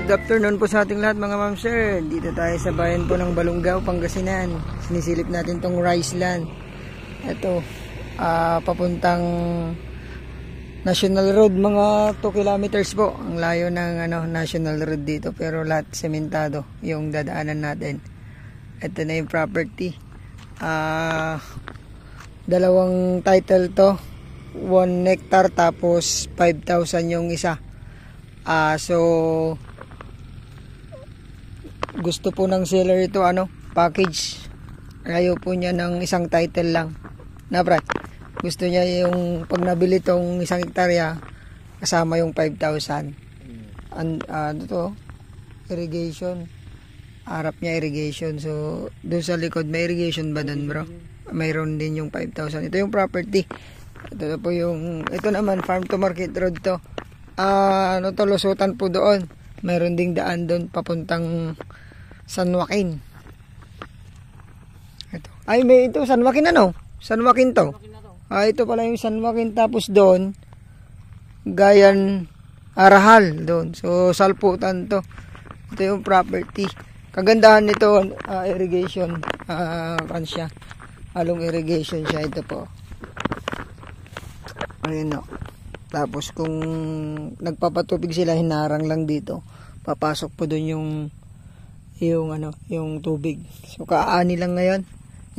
Good afternoon po sa ating lahat mga ma'am sir. Dito tayo sa bayan po ng Balungaw, Pangasinan. Sinisilip natin tong rice land. Ito, papuntang National Road, mga 2 kilometers po ang layo ng National Road dito, pero lahat sementado yung dadaanan natin. Ito na yung property. Dalawang title to, 1 hectare tapos 5,000 yung isa. So gusto po ng seller ito package. Ayaw po niya ng isang title lang. Na Brad, gusto niya yung pag nabili tong isang hektarya kasama yung 5,000. And ito irrigation. Harap niya irrigation. So doon sa likod may irrigation ba doon, bro? Mayroon din yung 5,000. Ito yung property. Ito po yung, ito naman farm to market road to. Lusutan po doon. Mayroon ding daan doon papuntang San Joaquin. Ito. Ay, may ito San Joaquin San Joaquin to. Ito pala yung San Joaquin, tapos doon Gayan Arahal doon. So salputan to. Ito yung property. Kagandahan nito, irrigation. Siya. Halong irrigation siya, ito po. Ayun no. Tapos kung nagpapatubig sila, hinarang lang dito. Papasok po doon yung tubig. So kaani lang ngayon.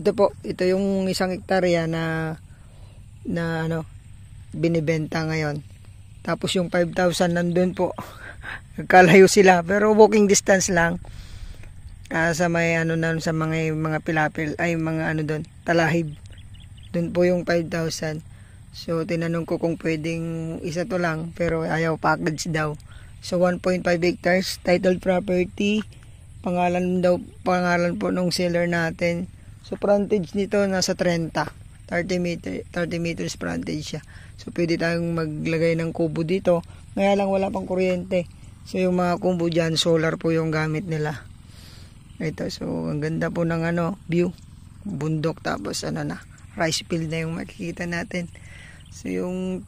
Ito po, ito yung isang hektarya na binibenta ngayon. Tapos yung 5,000 nandun po. Nagkalayo sila, pero walking distance lang. Sa may sa mga pilapil ay mga doon, talahib. Doon po yung 5,000. So tinanong ko kung pwedeng isa to lang, pero ayaw, package daw. So 1.5 hectares titled property. Pangalan po nung seller natin. So frontage nito nasa 30 meters frontage siya. So pwede tayong maglagay ng kubo dito. Ngayon lang wala pang kuryente. So yung mga kubo dyan, solar po yung gamit nila. Ito, so ang ganda po ng view. Bundok, tapos rice field na yung makikita natin. So yung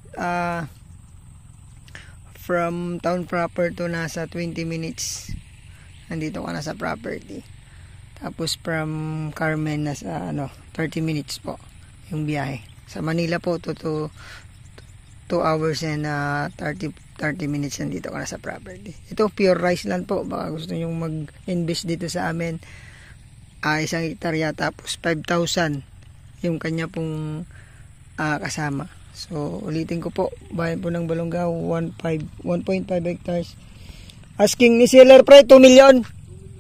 from town proper to nasa 20 minutes. Nandito ka na sa property. Tapos from Carmen nasa 30 minutes po yung biyahe. Sa Manila po to 2 hours and 30 minutes nandito ka na sa property. Ito pure rice land po. Baka gusto nyo mag-invest dito sa amin. Isang hektarya tapos 5,000 yung kanya pong kasama. So ulitin ko po, bayan po ng Balungaw, 1.5 hectares. Asking ni seller price 2 million.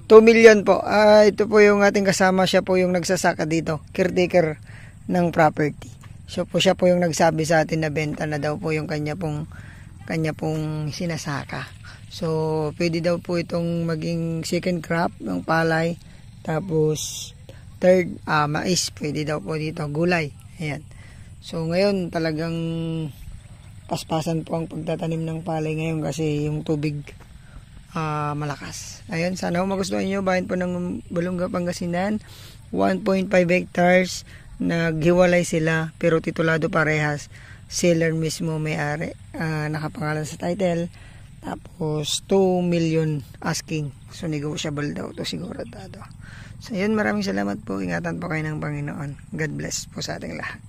2 million po. Ito po yung ating kasama, siya po yung nagsasaka dito, caretaker ng property. So po siya po yung nagsabi sa atin na benta na daw po yung kanya pong sinasaka. So pwede daw po itong maging second crop ng palay. Tapos third, mais, pwede daw po dito, gulay. Ayan. So ngayon talagang paspasan po ang pagtatanim ng palay ngayon kasi yung tubig malakas. Ayun, sana magustuhan nyo. Bayan po ng Balungaw, Pangasinan, 1.5 hectares. Naghiwalay sila pero titulado parehas. Seller mismo may-ari, nakapangalan sa title. Tapos 2 million asking. So negotiable daw to siguro dado. So yun, maraming salamat po. Ingatan po kayo ng Panginoon. God bless po sa ating lahat.